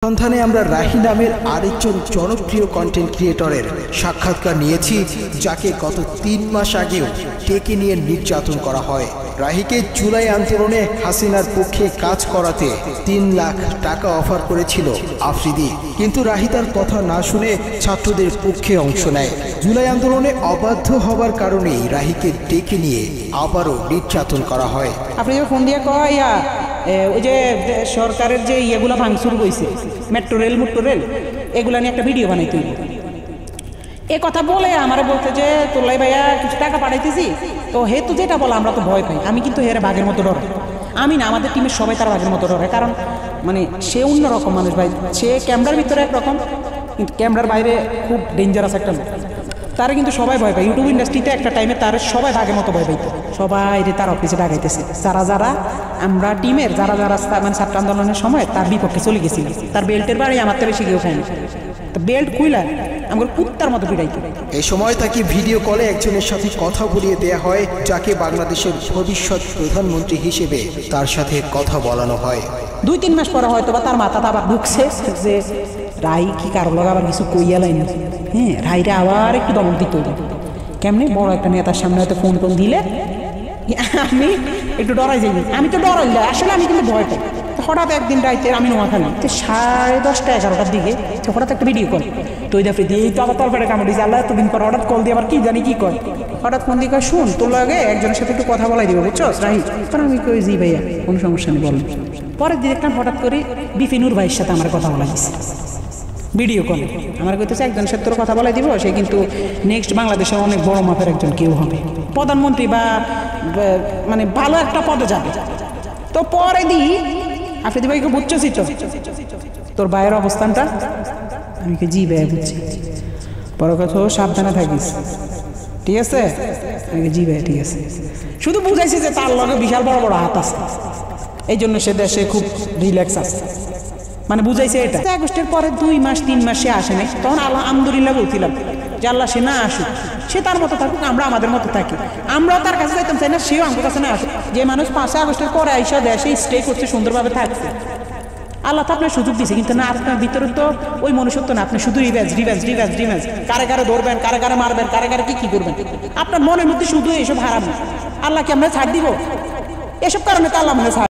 সন্ধানে আমরা রাহি নামের আরেকজন জনপ্রিয় কন্টেন্ট ক্রিয়েটরের সাক্ষাৎকার নিয়েছি, যাকে গত 3 মাস আগেও ডেকে নিয়ে নির্যাতন করা হয়। রাহিকে জুলাই আন্দোলনে হাসিনার পক্ষে কাজ করাতে 3 লাখ টাকা অফার করেছিল আফ্রিদি, কিন্তু রাহি তার কথা না শুনে ছাত্রদের পক্ষে অংশ নেয়। জুলাই আন্দোলনে অবাধ্য হবার কারণেই রাহিকে ডেকে নিয়ে আবারও নির্যাতন করা হয়। আপনি যে ফোন দিয়ে কয় ওই যে সরকারের যে ইয়েগুলো ভাঙচুর হয়েছে, মেট্রো রেল এগুলা নিয়ে একটা ভিডিও বানাইতে হইব। এ কথা বলে আমার বলতে যে তোলাই ভাইয়া কিছু টাকা পাঠাইতেছি, তো হেতু যেটা বলে আমরা তো ভয় পাই। আমি কিন্তু হেরে বাঘের মতো ডরে, আমি না, আমাদের টিমের সবাই তার বাঘের মতো ডরে। কারণ মানে সে অন্যরকম মানুষ ভাই, সে ক্যামেরার ভিতরে একরকম, কিন্তু ক্যামেরার বাইরে খুব ডেঞ্জারাস একটা লোক। তারা কিন্তু সবাই ভয় পায়। ইউটিউব ইন্ডাস্ট্রিতে একটা টাইমে তার সবাই বাঘের মতো ভয় পাইতো, সবাই তার অফিসে ডাকাইতেছে। যারা আমরা টিমের যারা মানে ছাত্র আন্দোলনের সময় তার বিপক্ষে চলে গেছিলাম, তার বেল্টের বাড়ি আমার তো বেশি কেউ খায়নি, তো বেল্ট খুইলা আমার কুত্তার মতো পিড়াইতো। এই সময় তাকে ভিডিও কলে একজনের সাথে কথা বলিয়ে দেয়া হয়, যাকে বাংলাদেশের ভবিষ্যৎ প্রধানমন্ত্রী হিসেবে তার সাথে কথা বলানো হয়। 2-3 মাস পরে হয়তো বা তার মাথাটা আবার ঢুকছে যে রাই কি কারো লগে আবার কিছু কইয়া লাইনি। হ্যাঁ, রাইরা আবার একটু দমক দিতে হবে। কেমনি বড় একটা নেতার সামনে হয়তো ফোন দিলে আমি একটু ডরাই যাই। আমি তো ডরাই যাই আসলে, আমি কিন্তু ভয় পাই। হঠাৎ একদিন রাইতে আমি নোয়াখালী তো 10:30-11টার দিকে হঠাৎ একটা ভিডিও কল, তো ওই দেখে দিয়ে তো আবার তলপেটে কামড় দিয়েছে। আল্লাহ এতদিন পর হঠাৎ কল দিয়ে আবার কি জানি কি কয়, হঠাৎ ফোন দিয়ে কয় শুন তোর লাগে একজনের সাথে একটু কথা বলাই দিবে, বুঝছো রাহি? কারণ আমি কই জি ভাইয়া কোনো সমস্যা নেই বলেন। পরের দিন দেখলাম হঠাৎ করে বিপিনুর ভাইয়ের সাথে আমার কথা বলা দিচ্ছে ভিডিও কলে। আমার কইতেছে একজনের সাথে তোর কথা বলাই দিব, সে কিন্তু নেক্সট বাংলাদেশের অনেক বড় মাপের একজন কেউ হবে, প্রধানমন্ত্রী বা মানে ভালো একটা পদে যাবে। তো পরে দিই আফ্রিদি ভাইকে বুঝছি তো তোর ভাইয়ের অবস্থানটা? আমি কি জি ভাইয়া বুঝছি, পরে কথা সাবধানে থাকিস, ঠিক আছে? আমি জি ভাইয়া ঠিক আছে। শুধু বুঝাইছে যে তার লগে বিশাল বড় বড় হাত আছে, এই জন্য সে দেশে খুব রিল্যাক্স আছে, মানে বুঝাইছে এটা। আগস্টের পরে 2-3 মাস সে আসে নাই, তখন আলহামদুলিল্লাহ বলছিলাম যে আল্লাহ সে না আসুক, সে তার মতো থাকুক, আমরা আমাদের মতো থাকি। আমরাও তার কাছে যাইতাম চাই না, সেও আমার কাছে না আসুক। যে মানুষ 5 আগস্টের পরে আইসা দেশে স্টে করছে, সুন্দরভাবে থাকছে, আল্লাহ তো আপনার সুযোগ দিয়েছে, কিন্তু না আপনার ভিতরে তো ওই মনুষ্যত্ব না। আপনি শুধু রিভেঞ্জ, কারে কারে ধরবেন, কারে কারে মারবেন, কারে কারে কি করবেন, আপনার মনের মধ্যে শুধু এইসব হারাম। আল্লাহ কি আমরা ছাড় দিব? এসব কারণে তো আল্লাহ মনে ছাড়